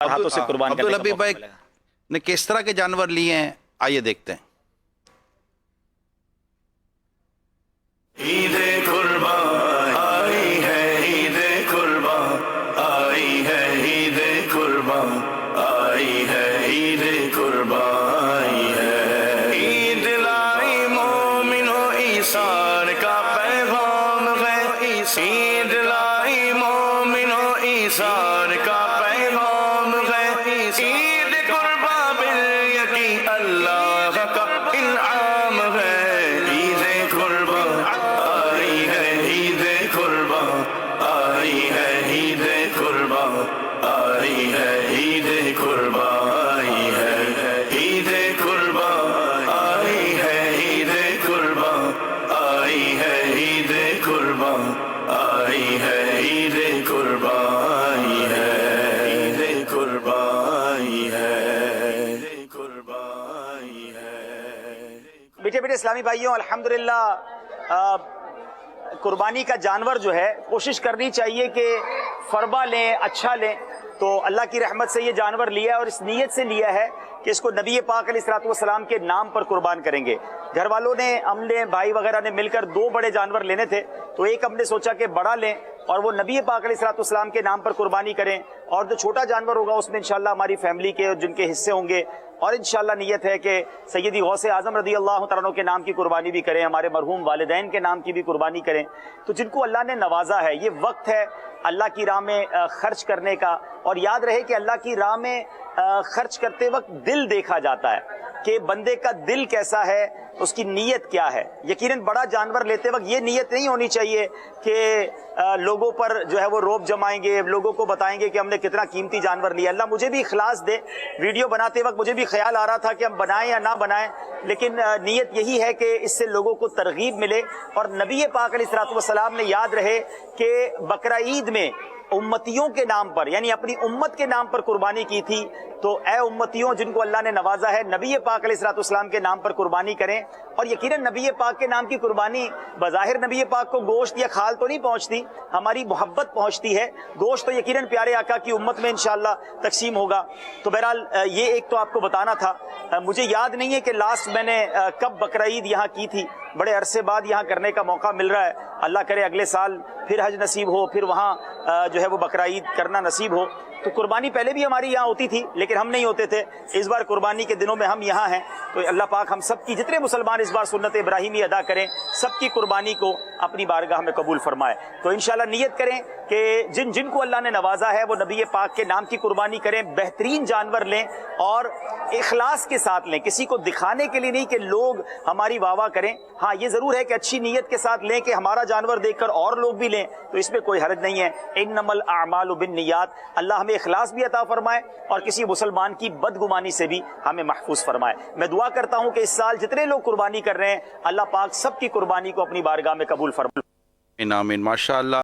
हाथों से कुर्बान करने का अब्दुल मौका भाई मिलेगा। ने किस तरह के जानवर लिए हैं, आइए देखते हैं। ईदे कुर्बान आई है, ईदे कुर्बान आई है, ईदे कुर्बान आई है, ईदे कुर्बान आई है। ईद लाई मोमिनो ईसान का पैगाम है, ईद लाई मोमिनो ईसान का पैगाम है। ईद कुर्बान बिल यकी अल्लाह का इनाम है। ईदे कुर्बान आई है, ईदे कुर्बान आई है, ईदे कुर्बान आई है, ईदे कुर्बान आई है, ईदे कुर्बान आई है, ईदे कुर्बान आई है, ईदे कुर्बान आई है, ईदे कुर्बान आई है, ईदे कुर्बान आई है, ईदे कुर्बान आई है। बेटे बेटे इस्लामी भाइयों, अल्हम्दुलिल्लाह कुर्बानी का जानवर जो है कोशिश करनी चाहिए कि फरबा लें, अच्छा लें। तो अल्लाह की रहमत से ये जानवर लिया है और इस नीयत से लिया है कि इसको नबी पाक अलैहिस्सलाम के नाम पर कुर्बान करेंगे। घर वालों ने, हमने, भाई वगैरह ने मिलकर 2 बड़े जानवर लेने थे, तो एक हमने सोचा कि बड़ा लें और वो नबी पाक अलैहिस्सलाम के नाम पर कुर्बानी करें, और जो छोटा जानवर होगा उसमें इंशाल्लाह हमारी फैमिली के जिनके हिस्से होंगे, और इंशाल्लाह नियत है कि सैयदी गौसे आज़म रज़ी अल्लाह तआला अन्हु के नाम की कुर्बानी भी करें, हमारे मरहूम वालिदैन के नाम की भी कुर्बानी करें। तो जिनको अल्लाह ने नवाजा है, ये वक्त है अल्लाह की राह में खर्च करने का। और याद रहे कि अल्लाह की राह में खर्च करते वक्त दिल देखा जाता है कि बंदे का दिल कैसा है, उसकी नीयत क्या है। यकीनन बड़ा जानवर लेते वक्त ये नीयत नहीं होनी चाहिए कि लोगों पर जो है वो रोब जमाएंगे, लोगों को बताएंगे कि हमने कितना कीमती जानवर लिया। अल्लाह मुझे भी इखलास दे। वीडियो बनाते वक्त मुझे भी ख्याल आ रहा था कि हम बनाएं या ना बनाएं, लेकिन नीयत यही है कि इससे लोगों को तरगीब मिले। और नबी पाक अलैहिस्सलाम ने याद रहे कि बकरा ईद में उम्मतियों के नाम पर, यानी अपनी उम्मत के नाम पर कुर्बानी की थी। तो ए उम्मतियों, जिनको अल्लाह ने नवाजा है, नबी पाक अलैहिस्सलाम के नाम पर कुर्बानी करें। और यकीनन नबी पाक के नाम की कुर्बानी, बज़ाहिर नबी पाक को गोश्त या खाल तो नहीं पहुंचती, हमारी मोहब्बत पहुंचती है। गोश्त तो यकीनन प्यारे आका की उम्मत में इंशाअल्लाह तकसीम होगा। तो बहरहाल ये एक तो आपको बताना था। मुझे याद नहीं है कि लास्ट मैंने कब बकरा ईद यहाँ की थी। बड़े अरसे बाद यहाँ करने का मौका मिल रहा है। अल्लाह करे अगले साल फिर हज नसीब हो, फिर वहाँ जो है वो बकरा ईद करना नसीब हो। तो कुर्बानी पहले भी हमारी यहाँ होती थी, लेकिन हम नहीं होते थे। इस बार कुर्बानी के दिनों में हम यहाँ हैं। तो अल्लाह पाक हम सब की, जितने मुसलमान इस बार सुन्नत इब्राहिमी अदा करें, सबकी कुर्बानी को अपनी बारगाह में कबूल फरमाए। तो इंशाल्लाह नियत करें कि जिनको अल्लाह ने नवाजा है वो नबी पाक के नाम की कुर्बानी करें, बेहतरीन जानवर लें और इखलास के साथ लें। किसी को दिखाने के लिए नहीं कि लोग हमारी वाह वाह करें। हाँ, ये जरूर है कि अच्छी नीयत के साथ लें कि हमारा जानवर देखकर और लोग भी लें, तो इसमें कोई हर्ज नहीं है। इन्नमल अअमालु बिन्नियात। अल्लाह हमें इखलास भी अता फरमाए और किसी मुसलमान की बदगुमानी से भी हमें महफूज फरमाए। मैं दुआ करता हूँ कि इस साल जितने लोग कुर्बानी कर रहे हैं, अल्लाह पाक सबकी कुर्बानी को अपनी बारगाह में कबूल फरमाए। आमीन, माशाअल्लाह।